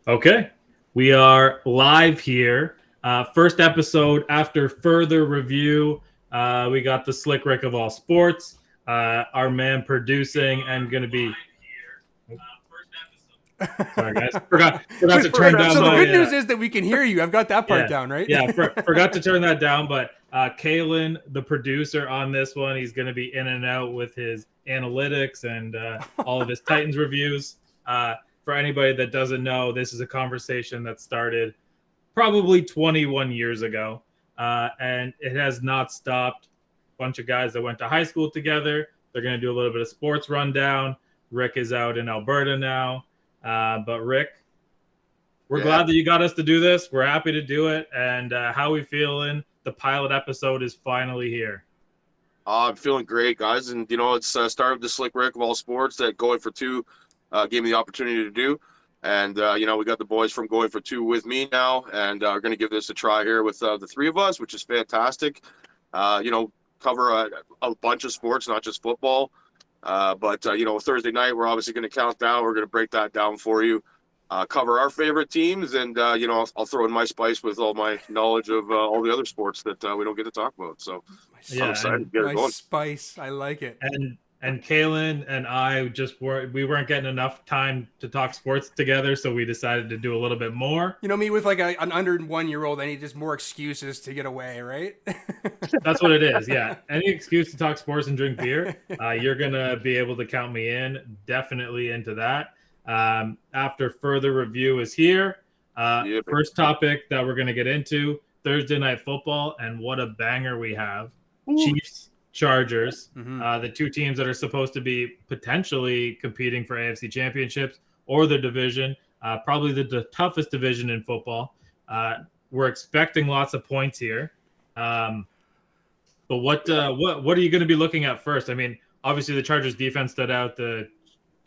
Okay, we are live here. First episode after further review. We got the Slick Rick of all sports, our man producing, and going to be. Sorry, guys. Forgot to turn down So the my. good news is that we can hear you. I've got that part Yeah, down, right? yeah. Forgot to turn that down, but Kaylin, the producer on this one, he's going to be in and out with his analytics and all of his Titans reviews. For anybody that doesn't know, this is a conversation that started probably 21 years ago, and it has not stopped. Bunch of guys that went to high school together. They're going to do a little bit of sports rundown. Rick is out in Alberta now, but Rick, we're glad that you got us to do this. We're happy to do it. And how we feeling? The pilot episode is finally here. I'm feeling great, guys. And, it's start of the Slick Rick of all sports that Going for Two gave me the opportunity to do. And, we got the boys from Going for Two with me now. And we're going to give this a try here with the three of us, which is fantastic. Cover a bunch of sports, not just football. But Thursday night, we're obviously going to count down. We're going to break that down for you. Cover our favorite teams, and I'll throw in my spice with all my knowledge of all the other sports that we don't get to talk about. So I'm excited to get it going. Spice, I like it. And Kaylin and I we weren't getting enough time to talk sports together, so we decided to do a little bit more. You know me with like an under 1 year old, I need just more excuses to get away, right? That's what it is. Yeah, any excuse to talk sports and drink beer, you're gonna be able to count me in. Definitely into that. After further review is here. First topic that we're going to get into, Thursday Night Football, and what a banger we have. Ooh. Chiefs, Chargers, the two teams that are supposed to be potentially competing for AFC championships or the division, probably the toughest division in football. We're expecting lots of points here. But what are you going to be looking at first? I mean, obviously the Chargers defense stood out. The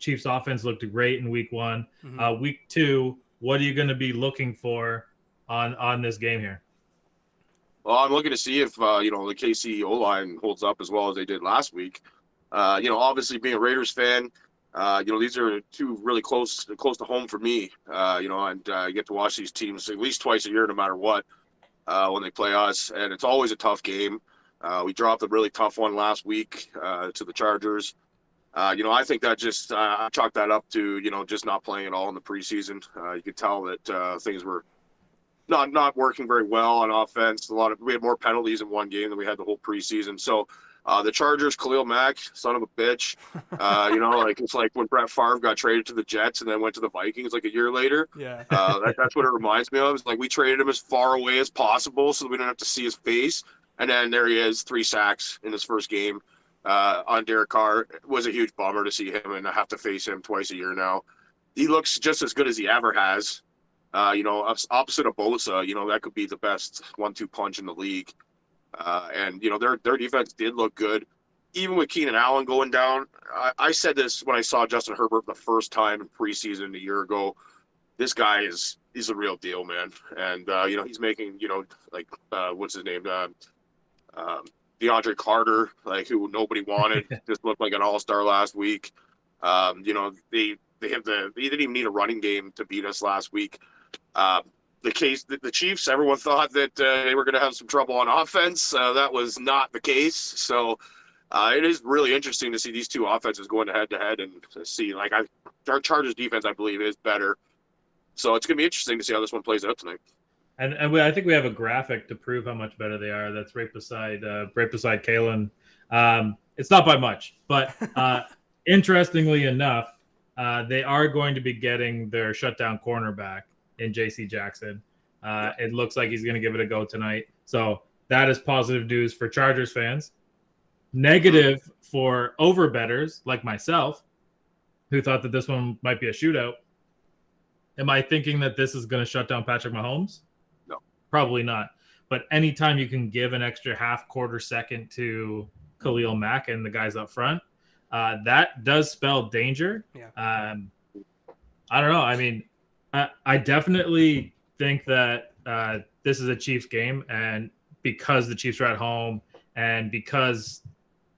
Chiefs offense looked great in week one. Week two, what are you going to be looking for on this game here? Well, I'm looking to see if, the KC O-line holds up as well as they did last week. Obviously being a Raiders fan, these are two really close to home for me, and I get to watch these teams at least twice a year, no matter what, when they play us. And it's always a tough game. We dropped a really tough one last week to the Chargers. I think that just I chalk that up to just not playing at all in the preseason. You could tell that things were not working very well on offense. We had more penalties in one game than we had the whole preseason. So the Chargers, Khalil Mack, son of a bitch. It's like when Bret Hart got traded to the Jets and then went to the Vikings like a year later. Yeah. That's what it reminds me of. It's like we traded him as far away as possible so that we don't have to see his face. And then there he is, 3 sacks in his first game. On Derek Carr. It was a huge bummer to see him and I have to face him twice a year now. He looks just as good as he ever has. Opposite of Bosa, that could be the best 1-2 punch in the league. And their defense did look good. Even with Keenan Allen going down, I said this when I saw Justin Herbert the first time in preseason a year ago. This guy he's a real deal, man. And he's making, what's his name? DeAndre Carter, who nobody wanted, just looked like an all-star last week. They didn't even need a running game to beat us last week. The Chiefs, everyone thought that they were going to have some trouble on offense. That was not the case. So it is really interesting to see these two offenses going head-to-head and to see, our Chargers defense, I believe, is better. So it's going to be interesting to see how this one plays out tonight. And I think we have a graphic to prove how much better they are. That's right beside Kaylin. It's not by much, but interestingly enough, they are going to be getting their shutdown cornerback in J.C. Jackson. It looks like he's going to give it a go tonight. So that is positive news for Chargers fans. Negative for overbettors like myself, who thought that this one might be a shootout. Am I thinking that this is going to shut down Patrick Mahomes? No. Probably not. But anytime you can give an extra half quarter second to Khalil Mack and the guys up front, that does spell danger. Yeah. I don't know. I mean, I definitely think that this is a Chiefs game, and because the Chiefs are at home and because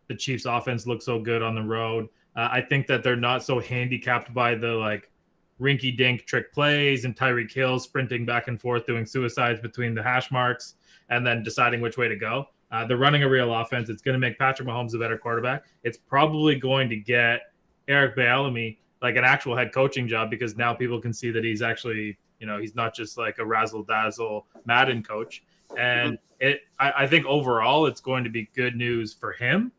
the Chiefs offense looks so good on the road, I think that they're not so handicapped by the rinky-dink trick plays and Tyreek Hill sprinting back and forth doing suicides between the hash marks and then deciding which way to go. They're running a real offense. It's going to make Patrick Mahomes a better quarterback. It's probably going to get Eric Bieniemy like an actual head coaching job because now people can see that he's actually, he's not just like a razzle-dazzle Madden coach. And I think overall it's going to be good news for him.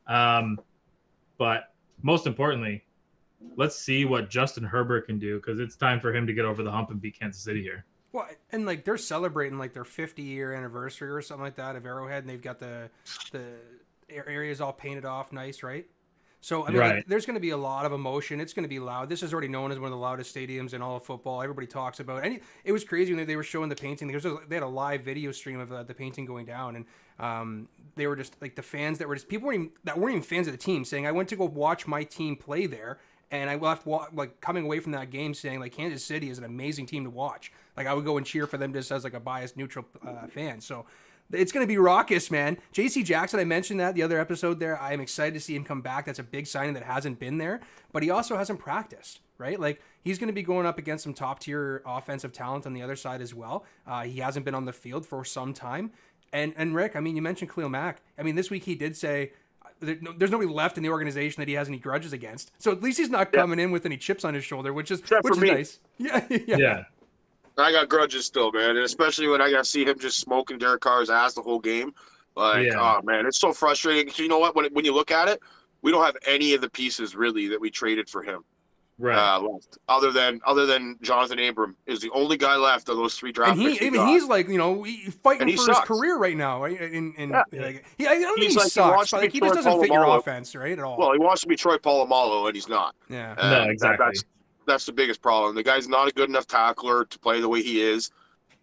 But most importantly, let's see what Justin Herbert can do because it's time for him to get over the hump and beat Kansas City here. Well, and like they're celebrating like their 50-year anniversary or something like that of Arrowhead, and they've got the areas all painted off nice, right? So I mean, like, there's going to be a lot of emotion. It's going to be loud. This is already known as one of the loudest stadiums in all of football. Everybody talks about it. And it was crazy when they were showing the painting. They had a live video stream of the painting going down, and they were just like the fans that were just people that weren't even fans of the team saying, "I went to go watch my team play there." And I left like coming away from that game saying like Kansas City is an amazing team to watch. Like I would go and cheer for them just as like a biased neutral fan. So it's going to be raucous, man. J.C. Jackson, I mentioned that the other episode there. I am excited to see him come back. That's a big signing that hasn't been there. But he also hasn't practiced, right? Like he's going to be going up against some top tier offensive talent on the other side as well. He hasn't been on the field for some time. And Rick, I mean, you mentioned Khalil Mack. I mean, this week he did say there's nobody left in the organization that he has any grudges against. So at least he's not coming in with any chips on his shoulder, which is nice. Yeah. I got grudges still, man, and especially when I got to see him just smoking Derek Carr's ass the whole game. Like, oh man, it's so frustrating. You know what? When you look at it, we don't have any of the pieces really that we traded for him. Right. Left. Other than Jonathan Abram is the only guy left of those 3 draft picks. And he's like, fighting for his career right now. Right? I don't think he sucks, but like, he just doesn't fit your offense, right, at all. Well, he wants to be Troy Polamalu, and he's not. Yeah. No, exactly. That's the biggest problem. The guy's not a good enough tackler to play the way he is,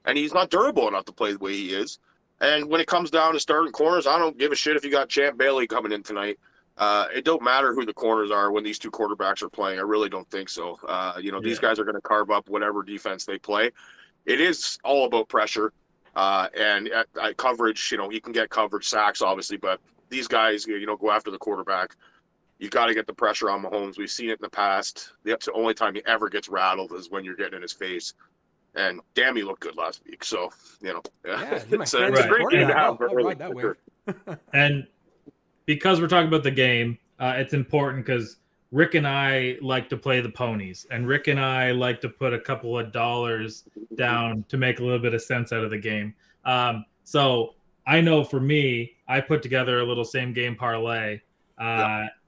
and he's not durable enough to play the way he is. And when it comes down to starting corners, I don't give a shit if you got Champ Bailey coming in tonight. It don't matter who the corners are when these 2 quarterbacks are playing. I really don't think so. These guys are going to carve up whatever defense they play. It is all about pressure and coverage. You can get coverage sacks, obviously, but these guys, go after the quarterback. You got to get the pressure on Mahomes. We've seen it in the past. The only time he ever gets rattled is when you're getting in his face. And damn, he looked good last week. So, it's a great game to have. And because we're talking about the game, it's important because Rick and I like to play the ponies, and Rick and I like to put a couple of dollars down to make a little bit of sense out of the game. So I know for me, I put together a little same game parlay,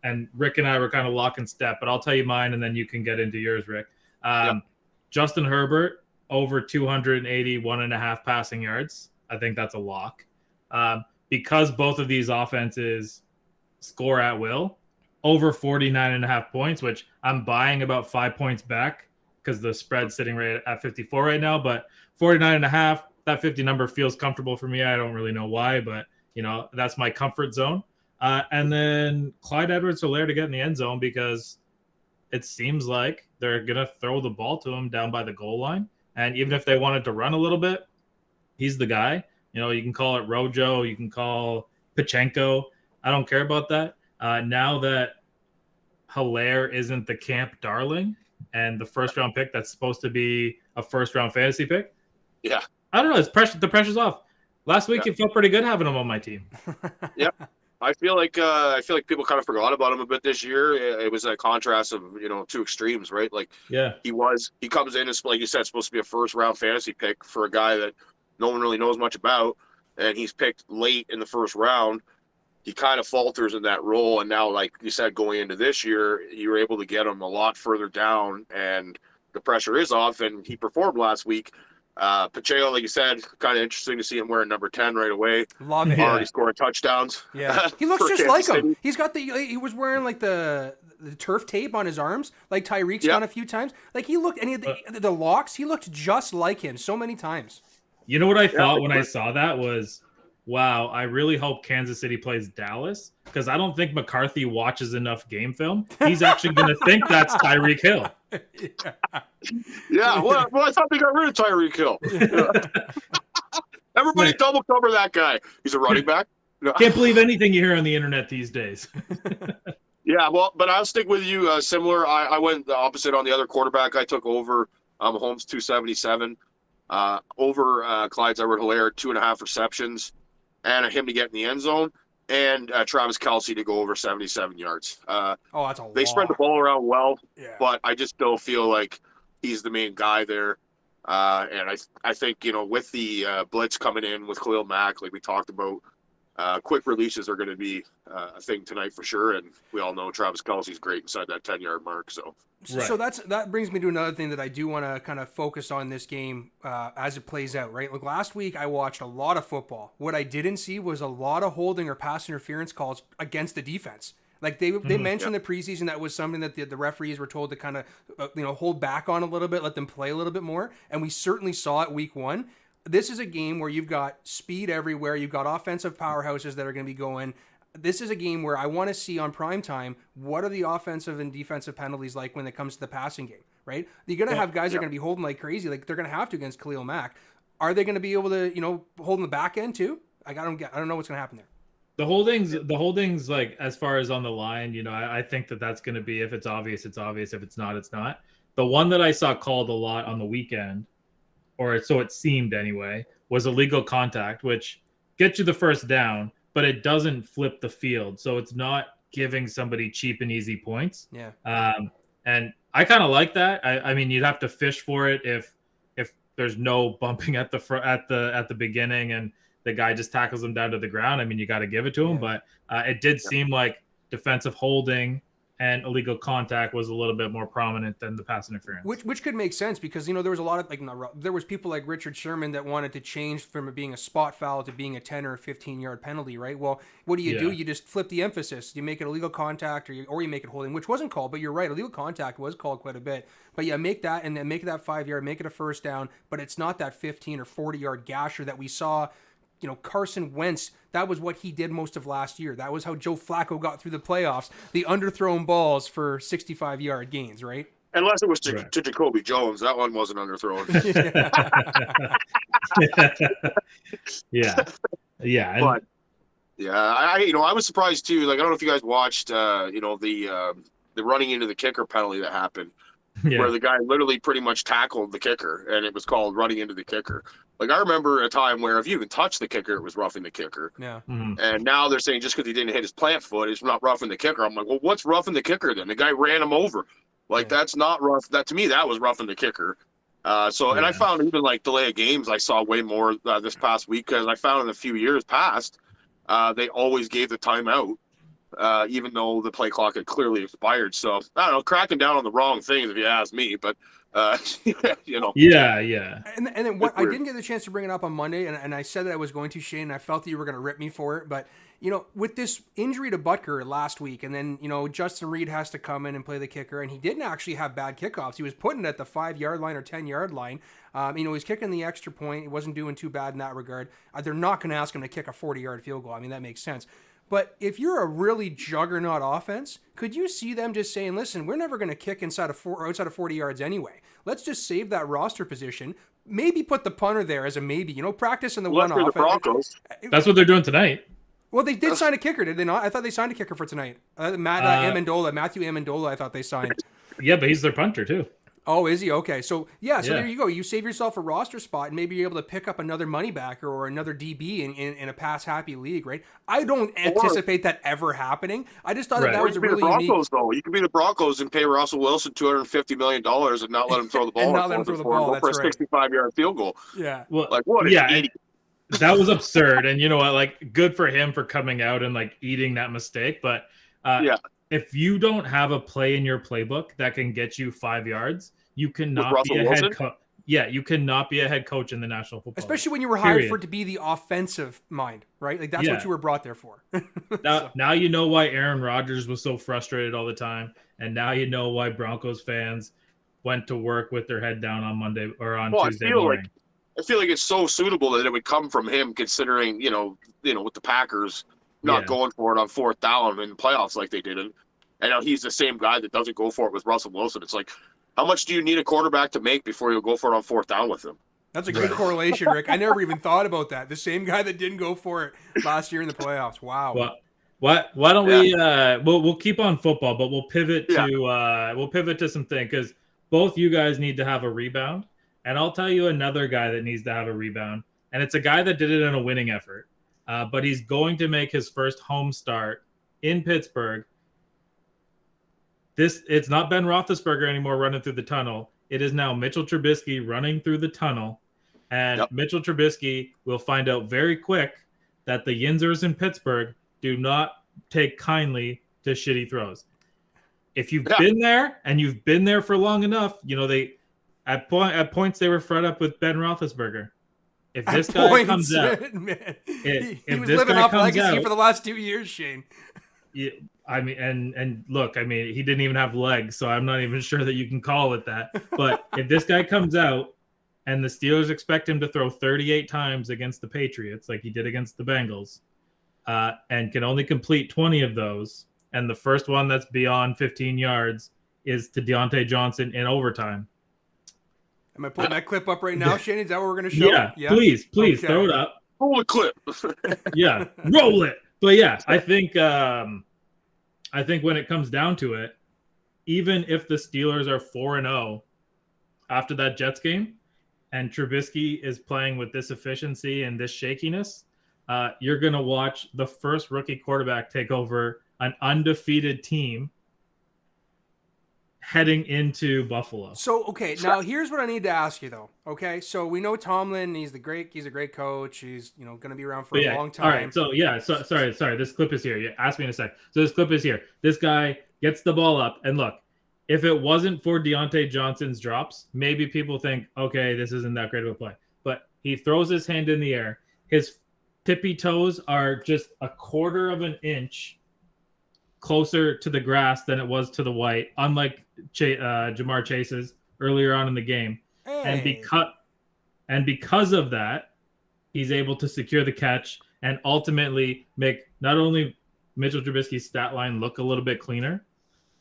and Rick and I were kind of lock and step, but I'll tell you mine, and then you can get into yours, Rick. Justin Herbert over 281.5 passing yards. I think that's a lock. Because both of these offenses score at will, over 49.5 points, which I'm buying about 5 points back because the spread's sitting right at 54 right now. But 49.5, that 50 number feels comfortable for me. I don't really know why, but that's my comfort zone. And then Clyde Edwards-Helaire to get in the end zone because it seems like they're gonna throw the ball to him down by the goal line. And even if they wanted to run a little bit, he's the guy. You can call it Rojo, you can call Pachenko. I don't care about that. Now that Helaire isn't the camp darling and the first-round pick that's supposed to be a first-round fantasy pick, I don't know. The pressure's off. Last week it felt pretty good having him on my team. I feel like people kind of forgot about him a bit this year. It was a contrast of 2 extremes, right? Like he comes in as, like you said, supposed to be a first-round fantasy pick for a guy that no one really knows much about, and he's picked late in the first round. He kind of falters in that role, and now, like you said, going into this year, you were able to get him a lot further down, and the pressure is off, and he performed last week. Pacheco, like you said, kind of interesting to see him wearing number 10 right away. Love it. Already scoring toutouchdowns. Yeah, he looks just like him. He's got he was wearing like the turf tape on his arms, like Tyreek's done a few times. Like he looked, and the locks, he looked just like him so many times. You know what I thought when I saw that was, wow, I really hope Kansas City plays Dallas because I don't think McCarthy watches enough game film. He's actually going to think that's Tyreek Hill. Well, I thought they got rid of Tyreek Hill. Everybody double cover that guy. He's a running back. Can't believe anything you hear on the internet these days. Yeah, well, but I'll stick with you. Similar. I went the opposite on the other quarterback. I took over Mahomes 277. Over Clyde's Edward-Helaire 2.5 receptions, and him to get in the end zone, and Travis Kelce to go over 77 yards. That's a lot. They spread the ball around well, Yeah. but I just still feel like he's the main guy there. And I think, with the blitz coming in with Khalil Mack, like we talked about, quick releases are going to be a thing tonight for sure. And we all know Travis Kelce's great inside that 10-yard mark. So that brings me to another thing that I do want to kind of focus on this game as it plays out, right? Like last week, I watched a lot of football. What I didn't see was a lot of holding or pass interference calls against the defense. Like they mentioned the preseason that was something that the referees were told to kind of hold back on a little bit, let them play a little bit more, and we certainly saw it week one. This is a game where you've got speed everywhere, you've got offensive powerhouses that are going to be going. This is a game where I want to see on prime time what are the offensive and defensive penalties like when it comes to the passing game, right? You're going to have guys that are going to be holding like crazy, like they're going to have to against Khalil Mack. Are they going to be able to hold in the back end too? I don't know what's going to happen there. The holdings, like as far as on the line, I think that's going to be, if it's obvious, it's obvious. If it's not, it's not. The one that I saw called a lot on the weekend, or so it seemed anyway, was illegal contact, which gets you the first down, but it doesn't flip the field. So it's not giving somebody cheap and easy points. Yeah. And I kind of like that. I mean, you'd have to fish for it if there's no bumping at the beginning and the guy just tackles him down to the ground. I mean, you got to give it to him, but it did seem like defensive holding and illegal contact was a little bit more prominent than the pass interference. Which could make sense because, there was a lot of, there was people like Richard Sherman that wanted to change from it being a spot foul to being a 10 or a 15-yard penalty, right? Well, what do? You just flip the emphasis. You make it illegal contact or you make it holding, which wasn't called, but you're right. Illegal contact was called quite a bit. But yeah, make that and then make it that 5-yard, make it a first down, but it's not that 15 or 40-yard gasher that we saw. Carson Wentz, that was what he did most of last year. That was how Joe Flacco got through the playoffs. The underthrown balls for 65-yard gains, right? Unless it was to Jacoby Jones. That one wasn't underthrown. Yeah. But, I was surprised too. Like, I don't know if you guys watched, the running into the kicker penalty that happened. Where the guy literally pretty much tackled the kicker, and it was called running into the kicker. Like, I remember a time where if you even touched the kicker, it was roughing the kicker. Yeah. Mm-hmm. And now they're saying just because he didn't hit his plant foot, it's not roughing the kicker. I'm like, well, what's roughing the kicker then? The guy ran him over. Like, that's not rough. That, to me, that was roughing the kicker. And I found even like delay of games, I saw way more this past week because I found in a few years past, they always gave the timeout. Even though the play clock had clearly expired. So, I don't know, cracking down on the wrong things if you ask me, but, Yeah. And then what I didn't get the chance to bring it up on Monday, and I said that I was going to, Shane, and I felt that you were going to rip me for it, but, with this injury to Butker last week, and then, Justin Reed has to come in and play the kicker, and he didn't actually have bad kickoffs. He was putting it at the 5-yard line or 10-yard line. He's kicking the extra point. He wasn't doing too bad in that regard. They're not going to ask him to kick a 40-yard field goal. I mean, that makes sense. But if you're a really juggernaut offense, could you see them just saying, listen, we're never going to kick outside of 40 yards anyway. Let's just save that roster position. Maybe put the punter there as a maybe. Practice in the one-off. That's what they're doing tonight. Well, they did sign a kicker, did they not? I thought they signed a kicker for tonight. Matthew Amendola, I thought they signed. Yeah, but he's their punter too. Oh, is he? Okay. So there you go. You save yourself a roster spot and maybe you're able to pick up another money backer or another DB in a pass-happy league, right? I don't anticipate that ever happening. I just thought that was a really unique... though. You could be the Broncos and pay Russell Wilson $250 million and not let him throw the ball. And not let him throw the ball, that's right. For a 65-yard field goal. Yeah. Well, like, what an idiot. That was absurd. And you know what? Like, good for him for coming out and, like, eating that mistake. But if you don't have a play in your playbook that can get you 5 yards, you cannot be a head coach. Yeah, you cannot be a head coach in the National Football League. Especially when you were hired for it to be the offensive mind, right? Like, that's what you were brought there for. Now you know why Aaron Rodgers was so frustrated all the time, and now you know why Broncos fans went to work with their head down on Monday or on Tuesday morning. I feel like it's so suitable that it would come from him, considering with the Packers not going for it on fourth down in the playoffs like they did. And now he's the same guy that doesn't go for it with Russell Wilson. It's like, how much do you need a quarterback to make before you'll go for it on fourth down with him? That's a good correlation, Rick. I never even thought about that. The same guy that didn't go for it last year in the playoffs. Wow. Well, Why don't we we'll keep on football, but we'll pivot Yeah. to something, because both you guys need to have a rebound, and I'll tell you another guy that needs to have a rebound, and it's a guy that did it in a winning effort, but he's going to make his first home start in Pittsburgh. It's not Ben Roethlisberger anymore running through the tunnel. It is now Mitchell Trubisky running through the tunnel, and Mitchell Trubisky will find out very quick that the Yinzers in Pittsburgh do not take kindly to shitty throws. If you've been there and you've been there for long enough, they at points they were fed up with Ben Roethlisberger. If this guy comes out, man, he was living off legacy for the last 2 years, Shane. Yeah, I mean, and look, I mean, he didn't even have legs, so I'm not even sure that you can call it that. But if this guy comes out and the Steelers expect him to throw 38 times against the Patriots, like he did against the Bengals, and can only complete 20 of those, and the first one that's beyond 15 yards is to Deontay Johnson in overtime. Am I putting that clip up right now, Shane? Is that what we're going to show? Yeah, please, okay. Throw it up. Roll the clip. Yeah, roll it. But yeah, I think when it comes down to it, even if the Steelers are 4-0 after that Jets game, and Trubisky is playing with this efficiency and this shakiness, you're going to watch the first rookie quarterback take over an undefeated team heading into Buffalo. So, okay, now here's what I need to ask you, though. Okay, so we know Tomlin, he's a great coach. He's, going to be around for a long time. All right, so yeah, sorry, this clip is here. You asked me in a sec. So this clip is here. This guy gets the ball up, and look, if it wasn't for Deontay Johnson's drops, maybe people think, okay, this isn't that great of a play. But he throws his hand in the air. His tippy toes are just a quarter of an inch closer to the grass than it was to the white, unlike Jamar Chase's earlier on in the game. Hey. And because of that, he's able to secure the catch and ultimately make not only Mitchell Trubisky's stat line look a little bit cleaner,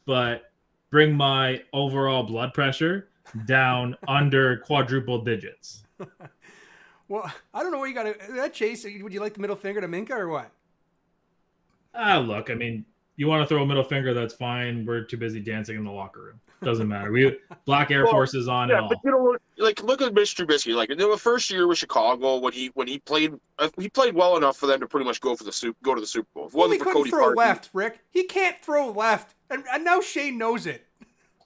but bring my overall blood pressure down under quadruple digits. Well, I don't know what you got to... That Chase, would you like the middle finger to Minka or what? Look, I mean, you want to throw a middle finger, that's fine. We're too busy dancing in the locker room. Doesn't matter. We Black Air Forces on and all. But look at Mr. Trubisky. Like in the first year with Chicago, when he played well enough for them to pretty much go to the Super Bowl. Well, he couldn't throw left, Rick. He can't throw left, and now Shane knows it.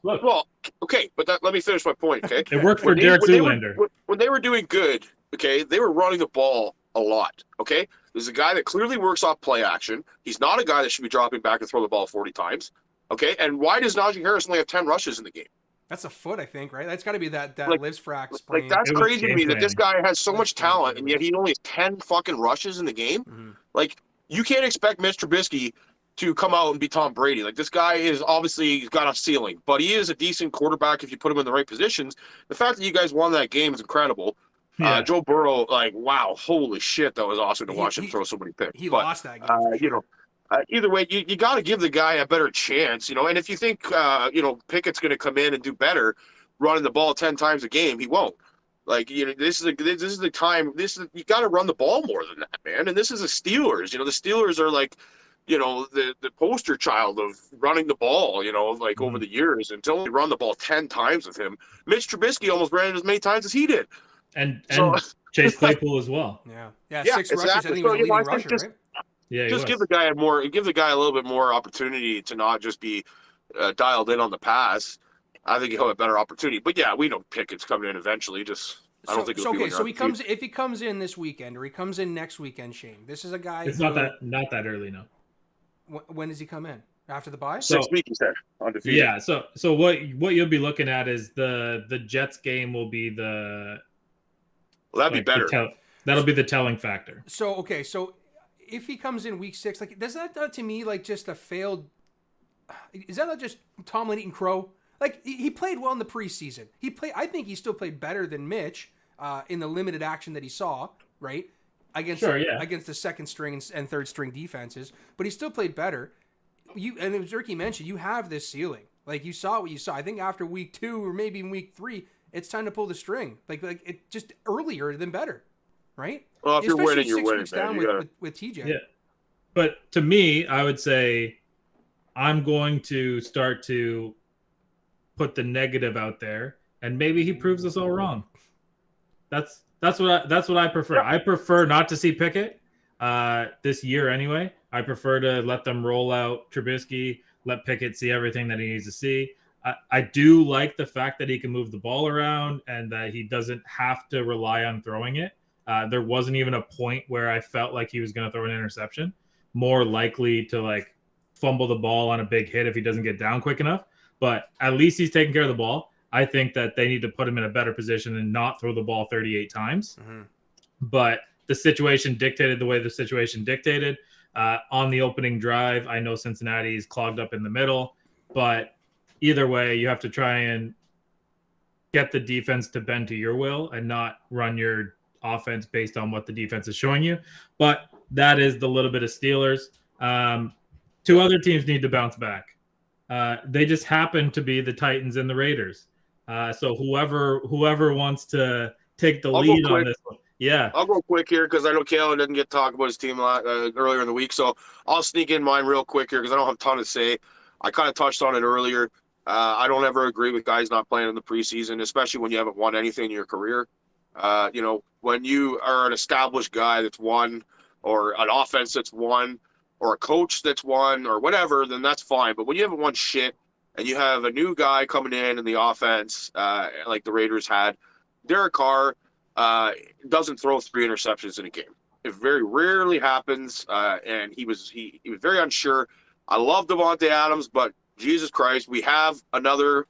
Look. Well, okay, but let me finish my point. Okay, it worked for Derek Zoolander. When they were doing good, okay, they were running the ball a lot. Okay, there's a guy that clearly works off play action. He's not a guy that should be dropping back and throw the ball 40 times. Okay, and why does Najee Harris only have 10 rushes in the game? That's a foot, I think, right? That's got to be that lives frac sprain. Like that's crazy to me that this guy has so much talent and yet he only has 10 fucking rushes in the game. Mm-hmm. Like you can't expect Mitch Trubisky to come out and be Tom Brady. Like this guy is obviously got a ceiling, but he is a decent quarterback if you put him in the right positions. The fact that you guys won that game is incredible. Yeah. Joe Burrow, like wow, holy shit, that was awesome to watch him throw so many picks. He lost that game. Either way, you got to give the guy a better chance, And if you think, Pickett's going to come in and do better, running the ball 10 times a game, he won't. Like, this is the time. You got to run the ball more than that, man. And this is the Steelers. The Steelers are like, the poster child of running the ball. Over the years, and to only run the ball 10 times with him, Mitch Trubisky almost ran it as many times as he did. And Chase Claypool as well. Yeah, 6 rushes. I think he was a leading rusher, right? Yeah, just give the guy a little bit more opportunity to not just be dialed in on the pass. I think he'll have a better opportunity. But yeah, we know Pickett's coming in eventually. I don't think it'll be okay. So if he comes in this weekend or he comes in next weekend, Shane, this is a guy. It's not that early, no. When does he come in? After the bye? 6 weeks, he said, undefeated. Yeah. So what you'll be looking at is the Jets game will be the. Well, that'd be better. That'll be the telling factor. So if he comes in week 6, like does that to me like just a failed? Is that not just Tomlin eating crow? Like he played well in the preseason. I think he still played better than Mitch in the limited action that he saw, right? Against the second string and third string defenses, but he still played better. And as Ricky mentioned, you have this ceiling. Like you saw what you saw. I think after week 2 or maybe in week 3, it's time to pull the string. Like it just earlier than better, right? Well, if you're winning, you're winning, man. With TJ. Yeah. But to me, I would say I'm going to start to put the negative out there, and maybe he proves us all wrong. That's what I prefer. Yep. I prefer not to see Pickett this year anyway. I prefer to let them roll out Trubisky, let Pickett see everything that he needs to see. I do like the fact that he can move the ball around and that he doesn't have to rely on throwing it. There wasn't even a point where I felt like he was going to throw an interception. More likely to like fumble the ball on a big hit if he doesn't get down quick enough. But at least he's taking care of the ball. I think that they need to put him in a better position and not throw the ball 38 times. Mm-hmm. But the situation dictated the way the situation dictated. On the opening drive, I know Cincinnati's clogged up in the middle. But either way, you have to try and get the defense to bend to your will and not run your offense based on what the defense is showing you. But that is the little bit of Steelers. Two other teams need to bounce back. They just happen to be the Titans and the Raiders. So whoever wants to take the lead on this one. Yeah. I'll go quick here because I know Kaylin didn't get to talk about his team earlier in the week. So I'll sneak in mine real quick here because I don't have a ton to say. I kind of touched on it earlier. I don't ever agree with guys not playing in the preseason, especially when you haven't won anything in your career. When you are an established guy that's won, or an offense that's won, or a coach that's won, or whatever, then that's fine. But when you haven't won shit, and you have a new guy coming in the offense, like the Raiders had, Derek Carr doesn't throw 3 interceptions in a game. It very rarely happens, and he was very unsure. I love Davante Adams, but Jesus Christ, we have other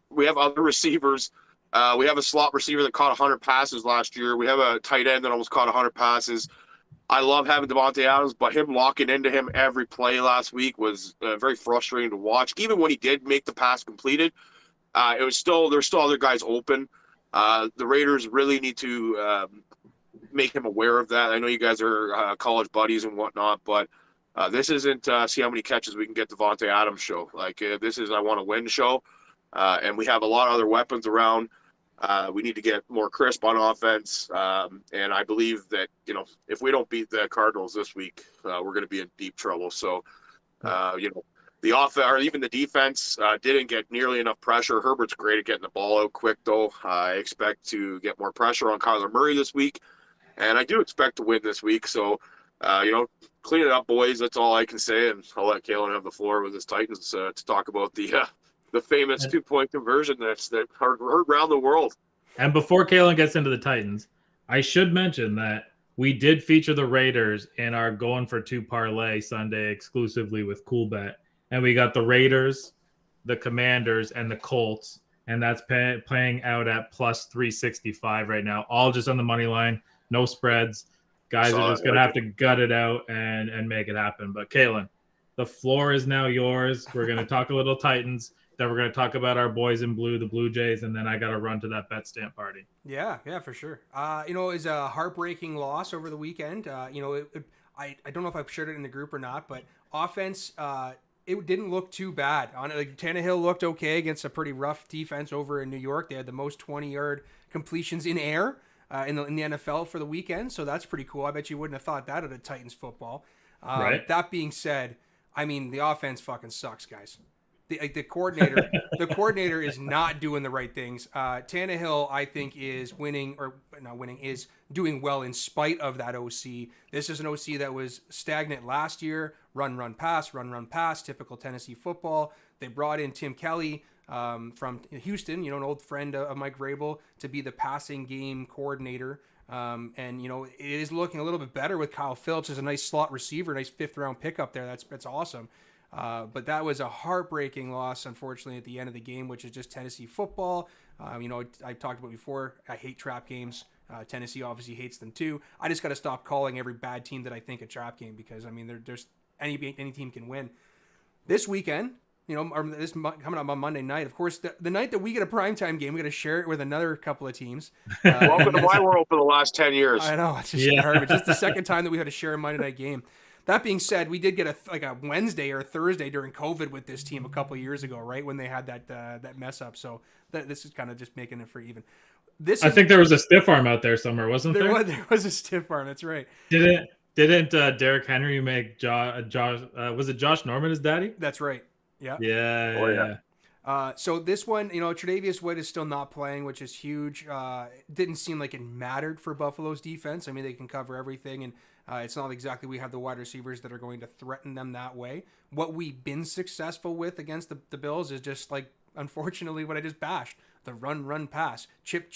receivers. We have a slot receiver that caught 100 passes last year. We have a tight end that almost caught 100 passes. I love having Davante Adams, but him locking into him every play last week was very frustrating to watch. Even when he did make the pass completed, there's still other guys open. The Raiders really need to make him aware of that. I know you guys are college buddies and whatnot, but this isn't see how many catches we can get Davante Adams show. This is I want to win show, and we have a lot of other weapons around. We need to get more crisp on offense, and I believe that if we don't beat the Cardinals this week, we're going to be in deep trouble. So, the offense or even the defense didn't get nearly enough pressure. Herbert's great at getting the ball out quick, though. I expect to get more pressure on Kyler Murray this week, and I do expect to win this week. So, clean it up, boys. That's all I can say, and I'll let Kaylin have the floor with his Titans to talk about the famous 2-point conversion that heard around the world. And before Kaylin gets into the Titans, I should mention that we did feature the Raiders in our Going for 2 parlay Sunday exclusively with CoolBet. And we got the Raiders, the Commanders, and the Colts. And that's playing out at plus 365 right now. All just on the money line. No spreads. Guys are just going to have to gut it out and make it happen. But Kaylin, the floor is now yours. We're going to talk a little Titans. Then we're going to talk about our boys in blue, the Blue Jays, and then I got to run to that bet stamp party. Yeah, for sure. It was a heartbreaking loss over the weekend. I don't know if I've shared it in the group or not, but offense, it didn't look too bad. Tannehill looked okay against a pretty rough defense over in New York. They had the most 20-yard completions in air in the NFL for the weekend, so that's pretty cool. I bet you wouldn't have thought that out of Titans football. Right. That being said, the offense fucking sucks, guys. The coordinator is not doing the right things. Tannehill, I think, is doing well in spite of that OC. This is an OC that was stagnant last year. Run, pass, typical Tennessee football. They brought in Tim Kelly from Houston, an old friend of Mike Vrabel, to be the passing game coordinator. It is looking a little bit better with Kyle Phillips as a nice slot receiver, nice 5th-round pickup there. That's awesome. But that was a heartbreaking loss, unfortunately, at the end of the game, which is just Tennessee football. I talked about before, I hate trap games. Tennessee obviously hates them too. I just got to stop calling every bad team that I think a trap game because, there's any team can win. This weekend, this coming up on Monday night, of course, the night that we get a primetime game, we got to share it with another couple of teams. Welcome to my world for the last 10 years. I know, it's just garbage. It's the second time that we had to share a Monday night game. That being said, we did get a Wednesday or a Thursday during COVID with this team a couple of years ago, right, when they had that mess up. So this is kind of just making it for even. I think there was a stiff arm out there somewhere, wasn't there? There was a stiff arm. That's right. Did Didn't Derrick Henry make Josh? Was it Josh Norman his daddy? That's right. Yeah. Yeah. Oh, yeah. So this one, Tre'Davious White is still not playing, which is huge. It didn't seem like it mattered for Buffalo's defense. I mean, they can cover everything, and it's not exactly we have the wide receivers that are going to threaten them that way. What we've been successful with against the Bills is just like, unfortunately, what I just bashed: the run, pass, chip,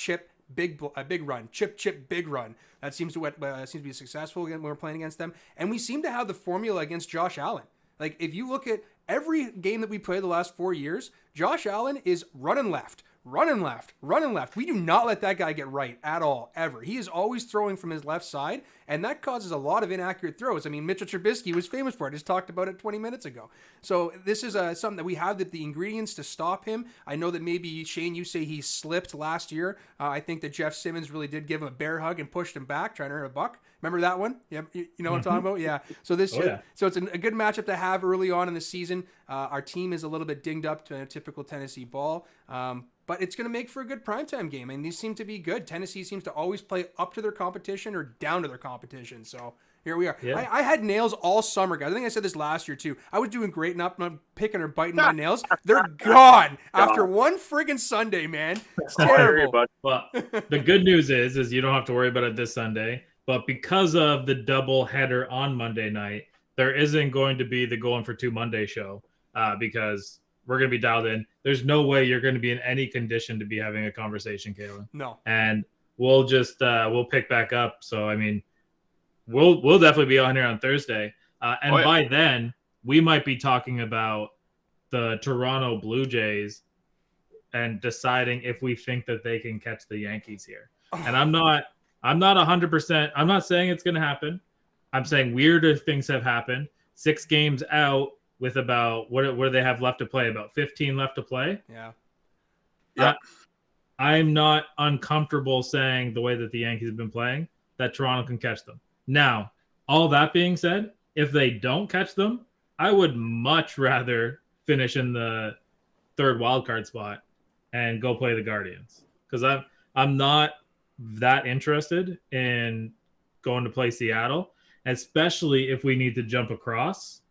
big run, chip, big run. That seems to be successful when we're playing against them, and we seem to have the formula against Josh Allen. Like, if you look at every game that we played the last 4 years, Josh Allen is running left. We do not let that guy get right at all, ever. He is always throwing from his left side, and that causes a lot of inaccurate throws. I mean, Mitchell Trubisky was famous for it. I just talked about it 20 minutes ago. So this is something that we have the ingredients to stop him. I know that maybe, Shane, you say he slipped last year. I think that Jeff Simmons really did give him a bear hug and pushed him back, trying to earn a buck. Remember that one? Yeah, you know what I'm talking about? Yeah. So so it's a good matchup to have early on in the season. Our team is a little bit dinged up to a typical Tennessee ball. But it's going to make for a good primetime game. And these seem to be good. Tennessee seems to always play up to their competition or down to their competition. So here we are. Yeah. I had nails all summer, guys. I think I said this last year, too. I was doing great, not picking or biting my nails. They're gone after one friggin' Sunday, man. It's terrible. Well, the good news is you don't have to worry about it this Sunday. But because of the double header on Monday night, there isn't going to be the Going for Two Monday show because we're going to be dialed in. There's no way you're going to be in any condition to be having a conversation, Kaylin. No. And we'll just we'll pick back up. So I mean, we'll definitely be on here on Thursday, by then we might be talking about the Toronto Blue Jays and deciding if we think that they can catch the Yankees here. And I'm not 100%. I'm not saying it's going to happen. I'm saying weirder things have happened. 6 games out. With about what do they have left to play? About 15 left to play. Yeah. I'm not uncomfortable saying the way that the Yankees have been playing that Toronto can catch them. Now, all that being said, if they don't catch them, I would much rather finish in the 3rd wildcard spot and go play the Guardians because I'm not that interested in going to play Seattle, especially if we need to jump across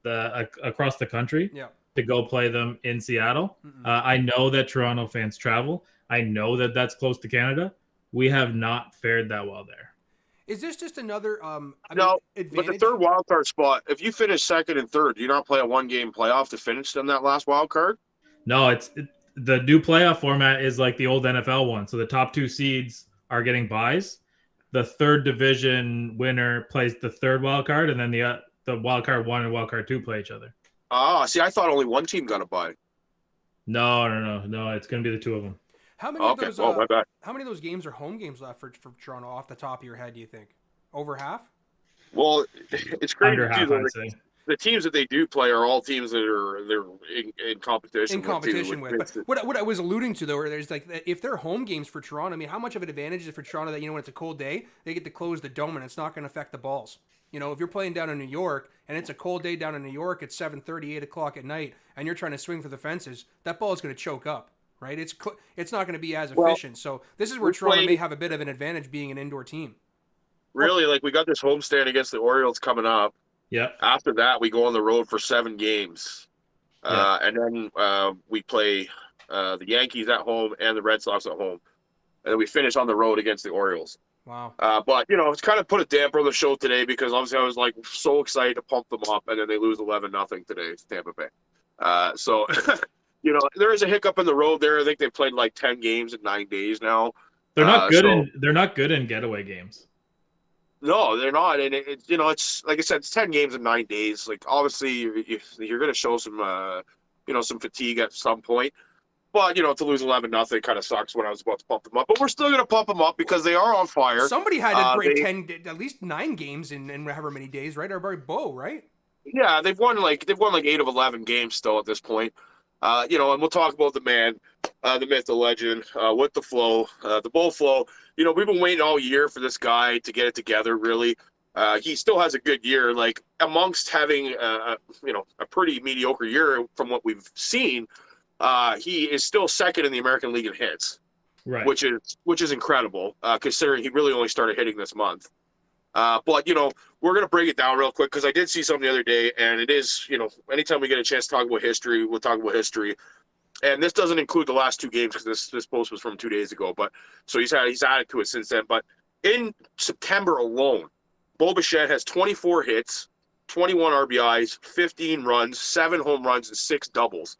the country to go play them in Seattle. I know that Toronto fans travel. I know that that's close to Canada. We have not fared that well there. Is this just another advantage? But the 3rd wild card spot, if you finish 2nd and 3rd, do you not play a 1-game playoff to finish in that last wild card? No, the new playoff format is like the old NFL one. So the top 2 seeds are getting buys. The 3rd division winner plays the 3rd wild card, and then the wild card 1 and wild card 2 play each other. See, I thought only one team got a bye. No. It's going to be the 2 of them. How many of those? My bad. How many of those games are home games left for Toronto? Off the top of your head, do you think over half? Well, it's crazy. Under half, I'd say. The teams that they do play are all teams that they're in competition. But what I was alluding to though, there's like if they're home games for Toronto, I mean, how much of an advantage is it for Toronto that when it's a cold day they get to close the dome and it's not going to affect the balls. If you're playing down in New York and it's a cold day down in New York at 7:30, 8 o'clock at night, and you're trying to swing for the fences, that ball is going to choke up, right? It's not going to be as efficient. So this is where Toronto may have a bit of an advantage being an indoor team. Really, like we got this homestand against the Orioles coming up. Yeah. After that, we go on the road for 7 games, and then we play the Yankees at home and the Red Sox at home, and then we finish on the road against the Orioles. Wow. But it's kind of put a damper on the show today because obviously I was like so excited to pump them up, and then they lose 11-0 today to Tampa Bay. So there is a hiccup in the road there. I think they played like 10 games in 9 days now. They're not good. They're not good in getaway games. No, they're not, and it's like I said, it's 10 games in 9 days. Like obviously, you're going to show some, some fatigue at some point. But to lose 11-0 kind of sucks when I was about to pump them up. But we're still going to pump them up because they are on fire. Somebody had a great at least 9 games in however many days, right? Our buddy Bo, right? Yeah, they've won like 8 of 11 games still at this point. And we'll talk about the man, the myth, the legend, with the flow, the bull flow. We've been waiting all year for this guy to get it together, really. He still has a good year, like amongst having, a pretty mediocre year from what we've seen. He is still 2nd in the American League in hits, right? Which is incredible, considering he really only started hitting this month. But, we're going to break it down real quick because I did see something the other day, and it is, anytime we get a chance to talk about history, we'll talk about history. And this doesn't include the last 2 games because this post was from 2 days ago. But so he's added to it since then. But in September alone, Bo Bichette has 24 hits, 21 RBIs, 15 runs, 7 home runs, and 6 doubles.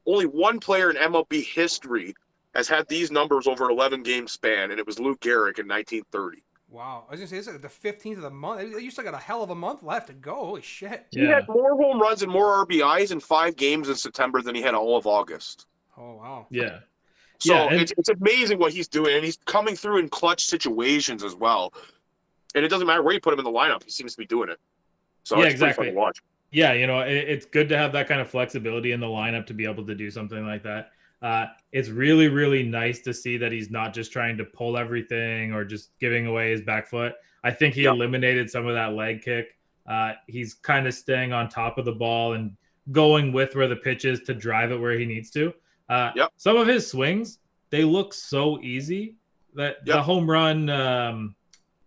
Only one player in MLB history has had these numbers over an 11-game span, and it was Lou Gehrig in 1930. Wow. I was going to say, this is the 15th of the month. You still got a hell of a month left to go. Holy shit. He had more home runs and more RBIs in 5 games in September than he had all of August. Oh, wow. Yeah. So it's amazing what he's doing, and he's coming through in clutch situations as well. And it doesn't matter where you put him in the lineup, he seems to be doing it. So it's pretty fun to watch. Yeah, it's good to have that kind of flexibility in the lineup to be able to do something like that. It's really, really nice to see that he's not just trying to pull everything or just giving away his back foot. I think he eliminated some of that leg kick. He's kind of staying on top of the ball and going with where the pitch is to drive it where he needs to. Some of his swings, they look so easy that the home run...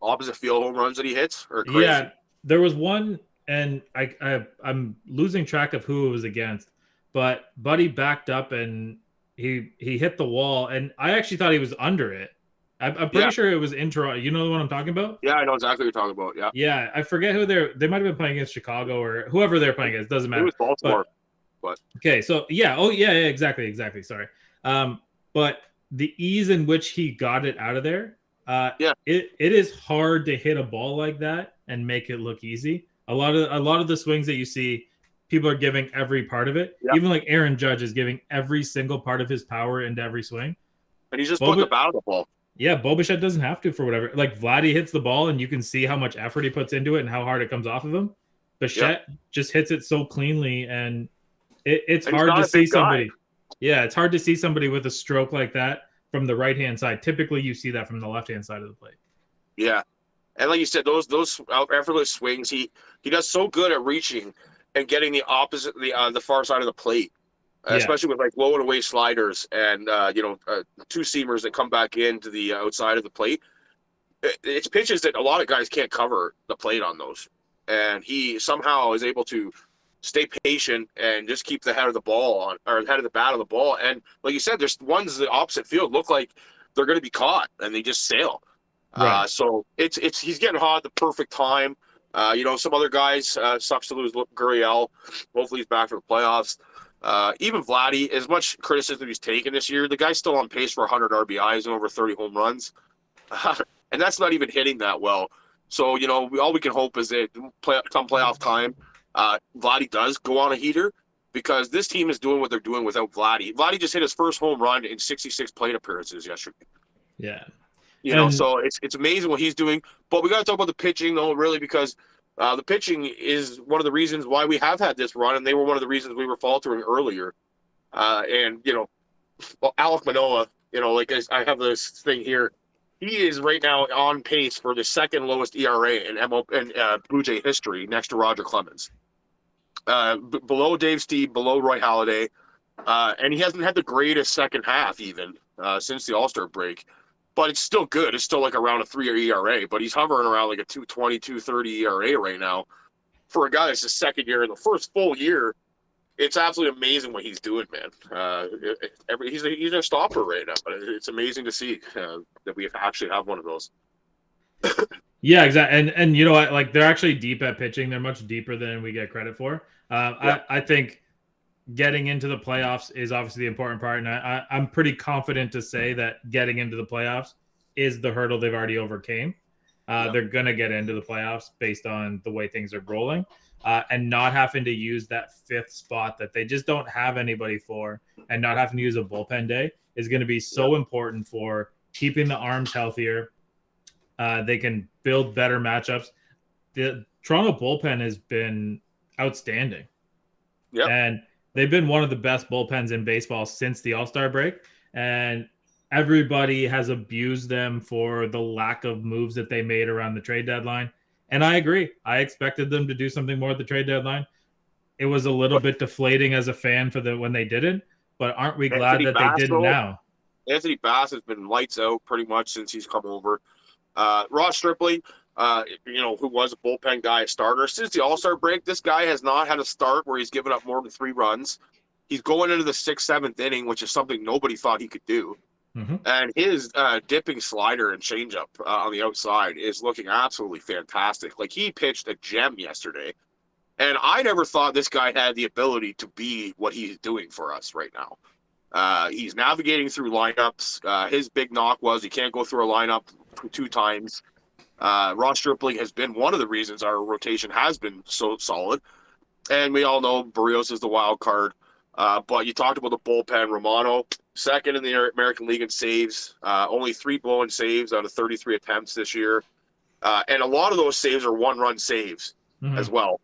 opposite field home runs that he hits are crazy. Yeah, there was one, and I'm losing track of who it was against, but Buddy backed up and he hit the wall, and I actually thought he was under it. I'm pretty sure it was in Toronto. You know what I'm talking about? Yeah, I know exactly what you're talking about. Yeah. Yeah, I forget who they might have been playing against Chicago or whoever they're playing against. Doesn't matter. It was Baltimore. But okay, so exactly. Sorry. But the ease in which he got it out of there, it is hard to hit a ball like that and make it look easy. A lot of the swings that you see, people are giving every part of it. Even like Aaron Judge is giving every single part of his power into every swing. And he's just putting the bat on the ball. Yeah, Bo Bichette doesn't have to for whatever. Like Vladdy hits the ball and you can see how much effort he puts into it and how hard it comes off of him. Bichette just hits it so cleanly, and it's hard to see somebody. Yeah, it's hard to see somebody with a stroke like that from the right-hand side. Typically, you see that from the left-hand side of the plate. Yeah. And like you said, those effortless swings, he does so good at reaching and getting the opposite, the far side of the plate, especially with like low and away sliders and, 2-seamers that come back into the outside of the plate. It's pitches that a lot of guys can't cover the plate on those. And he somehow is able to stay patient and just keep the head of the ball on, or head of the bat on the ball. And like you said, there's ones the opposite field look like they're going to be caught and they just sail. Right. So he's getting hot at the perfect time. Some other guys, sucks to lose Gurriel. Hopefully he's back for the playoffs. Even Vladdy, as much criticism he's taken this year, the guy's still on pace for 100 RBIs and over 30 home runs. And that's not even hitting that well. So, all we can hope is that come playoff time, Vladdy does go on a heater, because this team is doing what they're doing without Vladdy. Vladdy just hit his first home run in 66 plate appearances yesterday. Yeah. So it's amazing what he's doing. But we got to talk about the pitching, though, really, because the pitching is one of the reasons why we have had this run, and they were one of the reasons we were faltering earlier. Alek Manoah, I have this thing here. He is right now on pace for the second lowest ERA in Blue Jay history, next to Roger Clemens. Below Dave Steve, below Roy Halladay. And he hasn't had the greatest second half even since the All-Star break. But it's still good. It's still like around a 3 ERA, but he's hovering around like a 2.20, 2.30 ERA right now. For a guy that's his second year, in the first full year, it's absolutely amazing what he's doing, man. He's a stopper right now, but it's amazing to see that we actually have one of those. Yeah, exactly. And you know what? Like, they're actually deep at pitching. They're much deeper than we get credit for. I think getting into the playoffs is obviously the important part, and I'm pretty confident to say that getting into the playoffs is the hurdle they've already overcame. They're going to get into the playoffs based on the way things are rolling, and not having to use that 5th spot that they just don't have anybody for, and not having to use a bullpen day is going to be so important for keeping the arms healthier. They can build better matchups. The Toronto bullpen has been outstanding. Yeah. And they've been one of the best bullpens in baseball since the All-Star break. And everybody has abused them for the lack of moves that they made around the trade deadline. And I agree. I expected them to do something more at the trade deadline. It was a little bit deflating as a fan when they didn't, but aren't we glad that they didn't now? Anthony Bass has been lights out pretty much since he's come over. Ross Stripling, who was a bullpen guy, a starter. Since the All-Star break, this guy has not had a start where he's given up more than 3 runs. He's going into the 6th, 7th inning, which is something nobody thought he could do. Mm-hmm. And his dipping slider and changeup on the outside is looking absolutely fantastic. Like, he pitched a gem yesterday. And I never thought this guy had the ability to be what he's doing for us right now. He's navigating through lineups. His big knock was he can't go through a lineup 2 times. Ross Stripling has been one of the reasons our rotation has been so solid. And we all know Barrios is the wild card. But you talked about the bullpen. Romano, second in the American League in saves. Only 3 blown saves out of 33 attempts this year. And a lot of those saves are 1-run saves as well.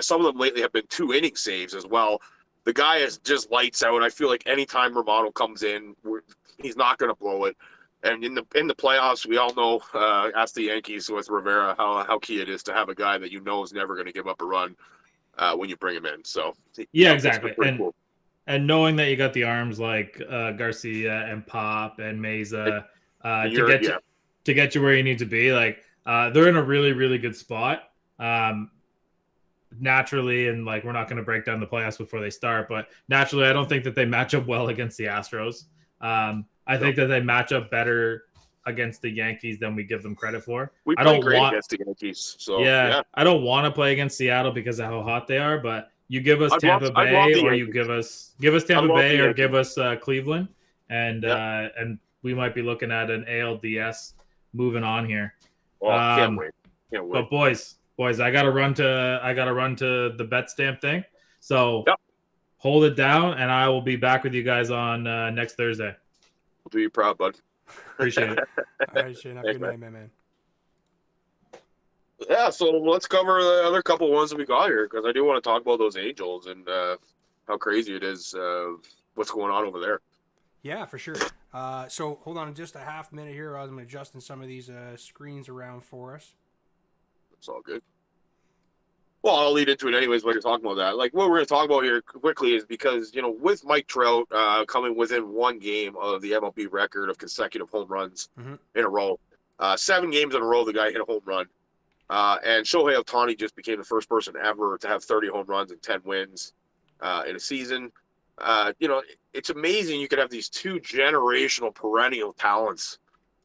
Some of them lately have been 2-inning saves as well. The guy is just lights out. I feel like anytime Romano comes in, he's not going to blow it. And in the playoffs, we all know, ask the Yankees with Rivera, how key it is to have a guy that you know is never going to give up a run when you bring him in. So yeah, exactly. And knowing that you got the arms like Garcia and Pop and Meza to get you where you need to be, like they're in a really, really good spot. Naturally, and like we're not going to break down the playoffs before they start, but naturally, I don't think that they match up well against the Astros. I think that they match up better against the Yankees than we give them credit for. I don't want against the Yankees, so yeah. I don't want to play against Seattle because of how hot they are, but you give us Tampa Bay, or you give us Tampa Bay, or give us Cleveland, and we might be looking at an ALDS moving on here. Oh, can't wait. But boys, I gotta run to the bet stamp thing. So hold it down, and I will be back with you guys on next Thursday. We'll do you proud, bud. Appreciate it. All right, Shane. Have a good night, man. Yeah, so let's cover the other couple ones that we got here, because I do want to talk about those Angels and how crazy it is, what's going on over there. Yeah, for sure. So hold on just a half minute here. I'm adjusting some of these screens around for us. It's all good. Well, I'll lead into it anyways when you're talking about that. Like, what we're going to talk about here quickly is because, with Mike Trout coming within 1 game of the MLB record of consecutive home runs in a row, 7 games in a row the guy hit a home run. And Shohei Ohtani just became the first person ever to have 30 home runs and 10 wins in a season. It's amazing you could have these 2 generational perennial talents,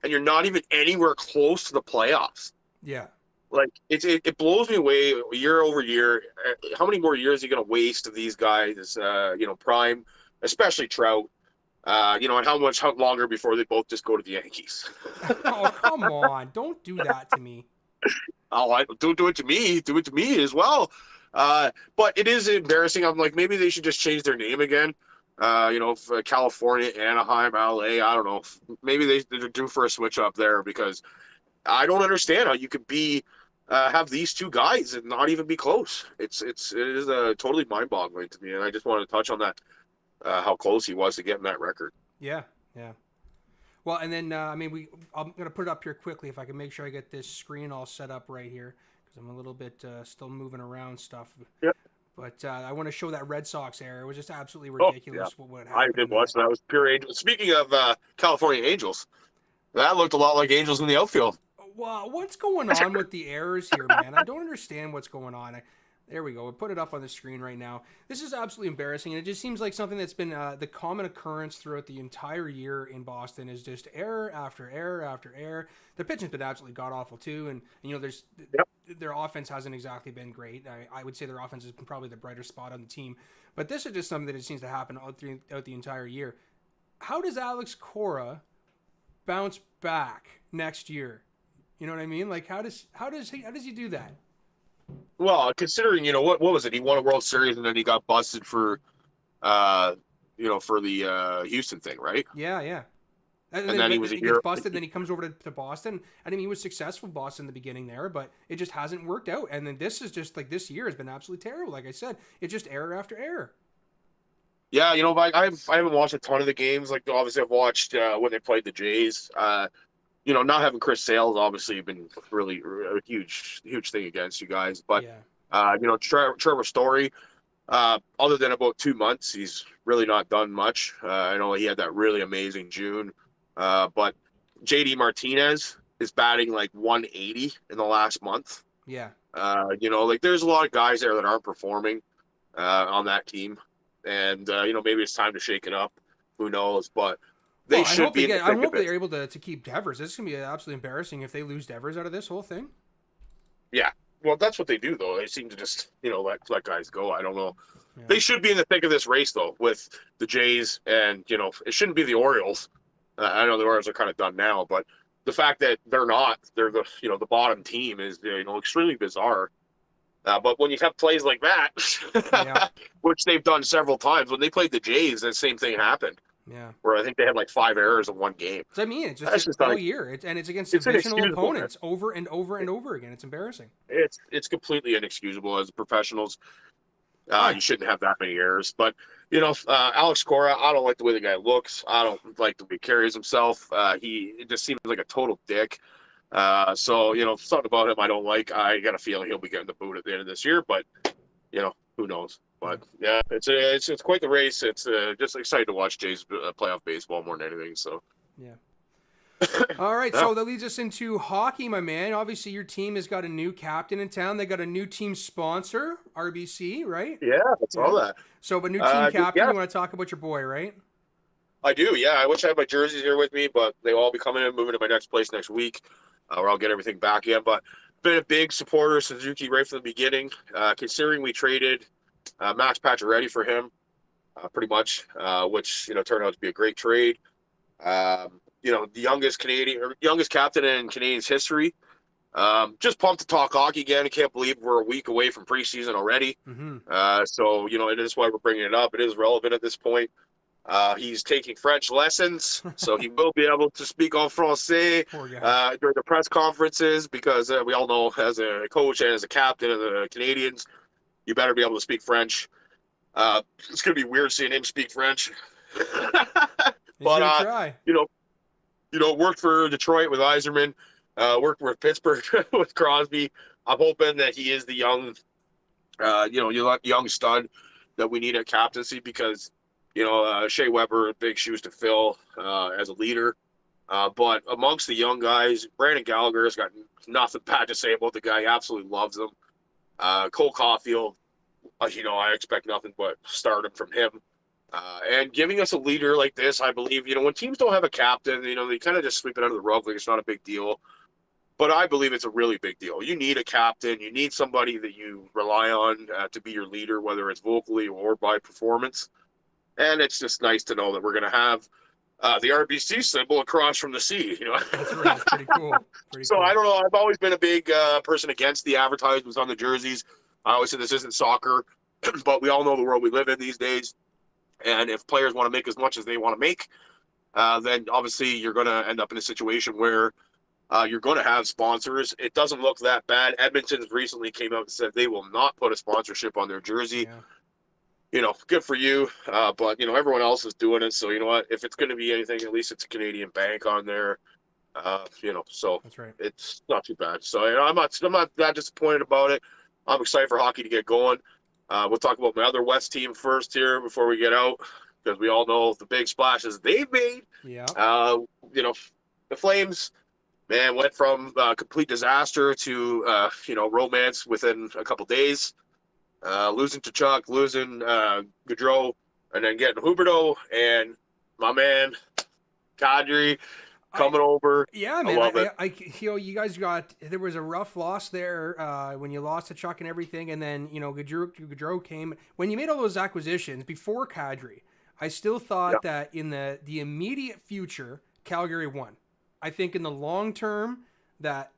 and you're not even anywhere close to the playoffs. Yeah. Like, it blows me away year over year. How many more years are you going to waste of these guys, prime, especially Trout, and how longer before they both just go to the Yankees? Oh, come on. Don't do that to me. Oh, don't do it to me. Do it to me as well. But it is embarrassing. I'm like, maybe they should just change their name again. California, Anaheim, LA. I don't know. Maybe they're due for a switch up there, because I don't understand how you could have these 2 guys and not even be close. It is totally mind-boggling to me, and I just wanted to touch on that, how close he was to getting that record. Yeah. Well, and then I'm going to put it up here quickly if I can make sure I get this screen all set up right here, because I'm a little bit still moving around stuff. Yep. But I want to show that Red Sox error. It was just absolutely ridiculous what happened. I did watch that. That was pure Angels. Speaking of California Angels, that looked a lot like Angels in the outfield. Wow, what's going on with the errors here, man? I don't understand what's going on. There we go. We'll put it up on the screen right now. This is absolutely embarrassing, and it just seems like something that's been the common occurrence throughout the entire year in Boston is just error after error after error. The pitching's been absolutely god-awful, too, and their offense hasn't exactly been great. I would say their offense has been probably the brighter spot on the team, but this is just something that it seems to happen throughout the entire year. How does Alex Cora bounce back next year? You know what I mean? Like, how does he do that? Well, considering, what was it? He won a World Series and then he got busted for the Houston thing, right? Yeah. And then he gets busted, then he comes over to Boston. I mean, he was successful in Boston in the beginning there, but it just hasn't worked out. And then this is just like, this year has been absolutely terrible. Like I said, it's just error after error. Yeah, I haven't watched a ton of the games. Like, obviously, I've watched when they played the Jays. Not having Chris Sale's obviously been really a huge thing against you guys. But, Trevor Story, other than about 2 months, he's really not done much. I know he had that really amazing June. But JD Martinez, is batting like 180 in the last month. Yeah. Like there's a lot of guys there that aren't performing on that team, and maybe it's time to shake it up. Who knows? But they should be. I hope they're able to keep Devers. This is gonna be absolutely embarrassing if they lose Devers out of this whole thing. Yeah, well, that's what they do though. They seem to just let guys go. I don't know. Yeah. They should be in the thick of this race though with the Jays, and it shouldn't be the Orioles. I know the Orioles are kind of done now, but the fact that they're not, they're the bottom team is extremely bizarre. But when you have plays like that, yeah. which they've done several times, when they played the Jays, that same thing happened. Yeah. Where I think they had like 5 errors in one game. So, I mean, it's just all year. It's against divisional opponents over and over and over again. It's embarrassing. It's completely inexcusable as professionals. You shouldn't have that many errors. But, Alex Cora, I don't like the way the guy looks. I don't like the way he carries himself. It just seems like a total dick. So, something about him I don't like. I got a feeling he'll be getting the boot at the end of this year, but, who knows? But, yeah, it's quite the race. It's just excited to watch Jays playoff baseball more than anything. So, yeah. All right, so that leads us into hockey, my man. Obviously, your team has got a new captain in town. They got a new team sponsor, RBC, right? Yeah, that's all that. So, but new team captain, you want to talk about your boy, right? I do, yeah. I wish I had my jerseys here with me, but they will all be coming in, moving to my next place next week, where I'll get everything back in. But been a big supporter of Suzuki right from the beginning. Considering we traded Max Pacioretty for him, pretty much, which turned out to be a great trade. The youngest captain in Canadians history. Just pumped to talk hockey again. I can't believe we're a week away from preseason already. Mm-hmm. So it is why we're bringing it up. It is relevant at this point. He's taking French lessons, so he will be able to speak en français during the press conferences because we all know as a coach and as a captain of the Canadians, you better be able to speak French. It's going to be weird seeing him speak French. But, worked for Detroit with Yzerman, worked with Pittsburgh with Crosby. I'm hoping that he is the young stud that we need at captaincy because, Shea Weber, big shoes to fill as a leader. But amongst the young guys, Brandon Gallagher has got nothing bad to say about the guy. He absolutely loves him. Cole Caulfield, I expect nothing but stardom from him. And giving us a leader like this, I believe, when teams don't have a captain, they kind of just sweep it under the rug like it's not a big deal. But I believe it's a really big deal. You need a captain. You need somebody that you rely on to be your leader, whether it's vocally or by performance. And it's just nice to know that we're going to have the RBC symbol across from the C. That's right. It's pretty cool. So I don't know. I've always been a big person against the advertisements on the jerseys. I always say this isn't soccer, but we all know the world we live in these days. And if players want to make as much as they want to make, then obviously you're going to end up in a situation where you're going to have sponsors. It doesn't look that bad. Edmonton's recently came out and said they will not put a sponsorship on their jersey. Yeah. Good for you. But, everyone else is doing it. So, what? If it's going to be anything, at least it's a Canadian bank on there. So that's right. It's not too bad. So, I'm not that disappointed about it. I'm excited for hockey to get going. We'll talk about my other West team first here before we get out, because we all know the big splashes they've made. Yeah. The Flames, man, went from complete disaster to, romance within a couple days. Losing to Chuck, losing Gaudreau, and then getting Huberdeau and my man, Kadri, coming over. Yeah, man. You guys there was a rough loss there when you lost to Chuck and everything, and then Gaudreau came. When you made all those acquisitions before Kadri, I still thought that in the immediate future, Calgary won. I think in the long term that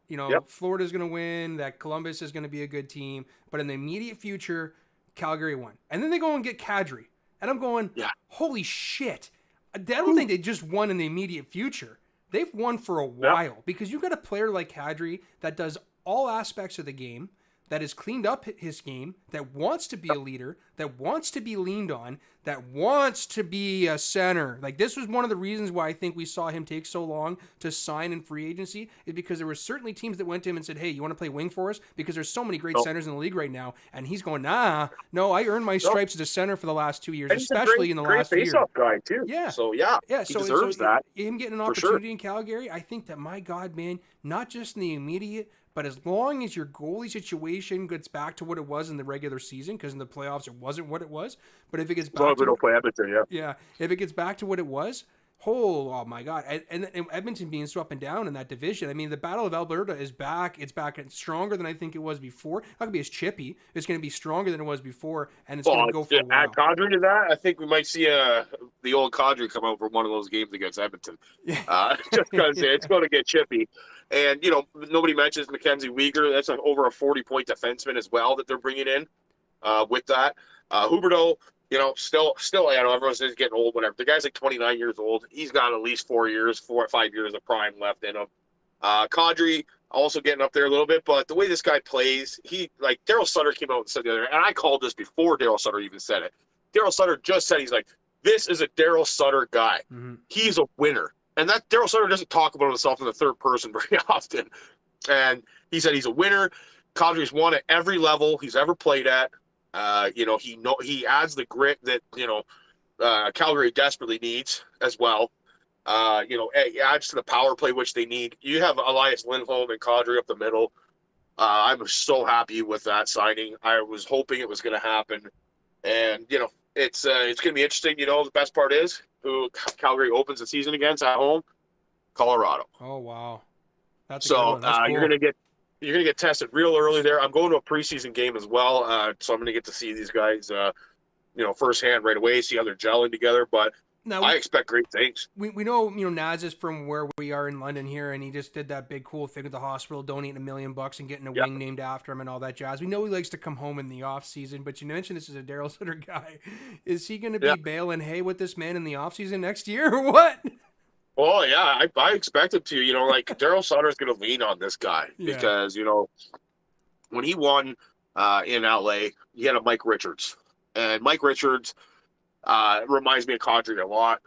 Florida's going to win, that Columbus is going to be a good team, but in the immediate future, Calgary won. And then they go and get Kadri, and I'm going, holy shit! I don't think they just won in the immediate future. They've won for a while because you got a player like Kadri that does all aspects of the game, that has cleaned up his game, that wants to be a leader, that wants to be leaned on, that wants to be a center. Like, this was one of the reasons why I think we saw him take so long to sign in free agency, is because there were certainly teams that went to him and said, hey, you want to play wing for us? Because there's so many great centers in the league right now. And he's going, no, I earned my stripes as a center for the last 2 years, especially in the last year. Great face-off guy, too. Yeah. So, he deserves that. Him getting an opportunity in Calgary, I think that, my God, man, not just in the immediate, but as long as your goalie situation gets back to what it was in the regular season, because in the playoffs it wasn't what it was, but if it gets back to... we don't play Edmonton, if it gets back to what it was, oh my God. And Edmonton being so up and down in that division. I mean, the Battle of Alberta is back. It's back and stronger than I think it was before. Not going to be as chippy. It's going to be stronger than it was before, and it's going to go for a while. Add Kadri to that, I think we might see the old Kadri come out for one of those games against Edmonton. Just because it's going to get chippy. And, nobody mentions Mackenzie Weegar. That's over a 40-point defenseman as well that they're bringing in with that. Huberdeau, still, everyone says he's getting old, whatever. The guy's like 29 years old. He's got at least 4 or 5 years of prime left in him. Kadri also getting up there a little bit, but the way this guy plays, Daryl Sutter came out and said the other, and I called this before Daryl Sutter even said it. Daryl Sutter just said, he's like, this is a Daryl Sutter guy. Mm-hmm. He's a winner. And that Daryl Sutter doesn't talk about himself in the third person very often. And he said he's a winner. Kadri's won at every level he's ever played at. He adds the grit that Calgary desperately needs as well. It adds to the power play which they need. You have Elias Lindholm and Kadri up the middle. I'm so happy with that signing. I was hoping it was going to happen, and it's going to be interesting. The best part is who Calgary opens the season against at home, Colorado. Oh wow, that's so a good one. That's cool. You're gonna get tested real early there. I'm going to a preseason game as well, so I'm gonna get to see these guys, firsthand right away, see how they're gelling together. But now I expect great things. We know Naz is from where we are in London here, and he just did that big cool thing at the hospital, donating $1 million and getting a wing named after him and all that jazz. We know he likes to come home in the off season, but you mentioned this is a Daryl Sutter guy. Is he going to be baling hay with this man in the off season next year or what? Oh yeah, I expect him to. Daryl Sutter's going to lean on this guy because when he won in LA, he had a Mike Richards, and Mike Richards reminds me of Kadri a lot.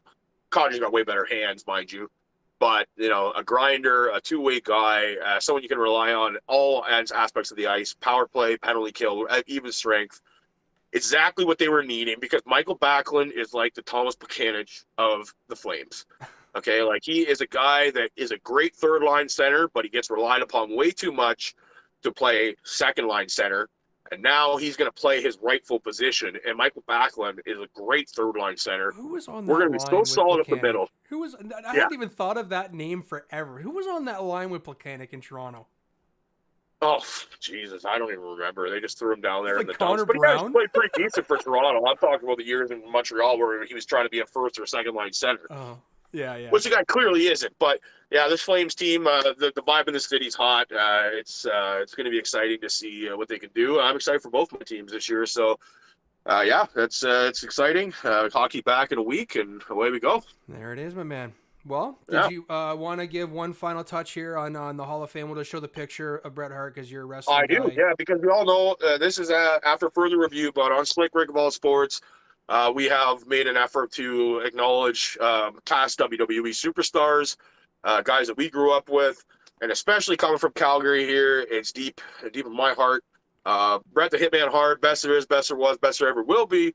Kadri's got way better hands, mind you, but a grinder, a two-way guy, someone you can rely on all aspects of the ice, power play, penalty kill, even strength. Exactly what they were needing, because Michael Backlund is like the Thomas Buchanan of the Flames. Okay, he is a guy that is a great third-line center, but he gets relied upon way too much to play second-line center. And now he's going to play his rightful position. And Michael Backlund is a great third-line center. Who was on that We're going to be so solid up the middle. I hadn't even thought of that name forever. Who was on that line with Plekanec in Toronto? Oh, Jesus, I don't even remember. They just threw him down there in the Connor dumps. But he actually played pretty decent for Toronto. I'm talking about the years in Montreal where he was trying to be a first or second-line center. Oh. Yeah. Which the guy clearly isn't. But, this Flames team, the vibe in the city's hot. It's going to be exciting to see what they can do. I'm excited for both my teams this year. So, it's exciting. Hockey back in a week, and away we go. There it is, my man. Well, did you want to give one final touch here on the Hall of Fame? We'll just show the picture of Bret Hart because you're a wrestling I do, guy. because we all know this is after further review, but on Slick Rick of All Sports, we have made an effort to acknowledge past WWE superstars, guys that we grew up with, and especially coming from Calgary here, it's deep in my heart. Bret the Hitman Hart, best there is, best there was, best there ever will be,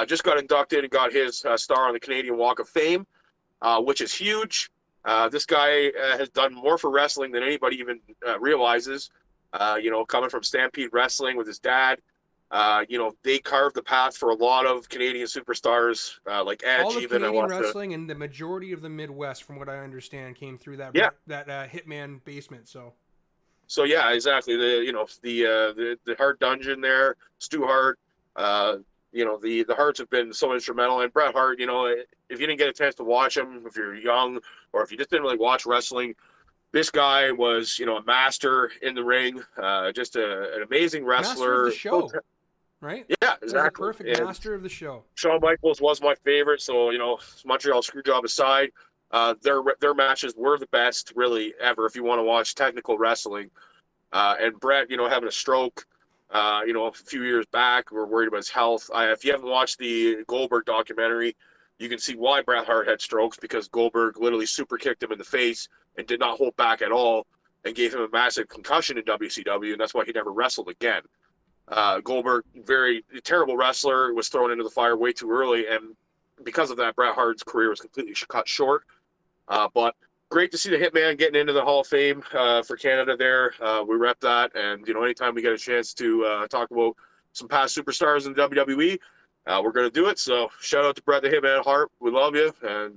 just got inducted and got his star on the Canadian Walk of Fame, which is huge. This guy has done more for wrestling than anybody even realizes. Coming from Stampede Wrestling with his dad. They carved the path for a lot of Canadian superstars like Edge. All of Canadian wrestling and the majority of the Midwest, from what I understand, came through that Hitman basement. So yeah, exactly. The Hart Dungeon there, Stu Hart. The Harts have been so instrumental, and Bret Hart. If you didn't get a chance to watch him, if you're young, or if you just didn't really watch wrestling, this guy was a master in the ring, just an amazing wrestler. Master of the show. Right? Yeah, exactly. A perfect master of the show. Shawn Michaels was my favorite, so Montreal Screwjob aside, their matches were the best really ever if you want to watch technical wrestling. And Bret, having a stroke, A few years back. We were worried about his health. If you haven't watched the Goldberg documentary, you can see why Bret Hart had strokes, because Goldberg literally super kicked him in the face and did not hold back at all and gave him a massive concussion in WCW, and that's why he never wrestled again. Goldberg, very terrible wrestler, was thrown into the fire way too early, and because of that, Bret Hart's career was completely cut short. But great to see the Hitman getting into the Hall of Fame for Canada there. We rep that, and anytime we get a chance to talk about some past superstars in the WWE, we're going to do it. So shout out to Bret the Hitman Hart. We love you, and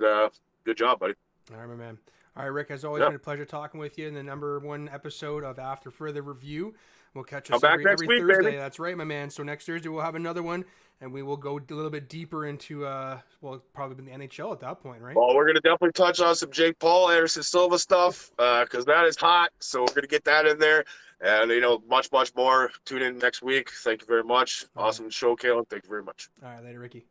good job, buddy. All right, my man. All right, Rick, has always been a pleasure talking with you in the #1 episode of After Further Review. We'll catch us every week, Thursday. baby. That's right, my man. So next Thursday we'll have another one, and we will go a little bit deeper into, probably the NHL at that point, right? Well, we're going to definitely touch on some Jake Paul, Anderson Silva stuff, because that is hot. So we're going to get that in there. And, much, much more. Tune in next week. Thank you very much. Awesome show, Kaylin. Thank you very much. All right, later, Ricky.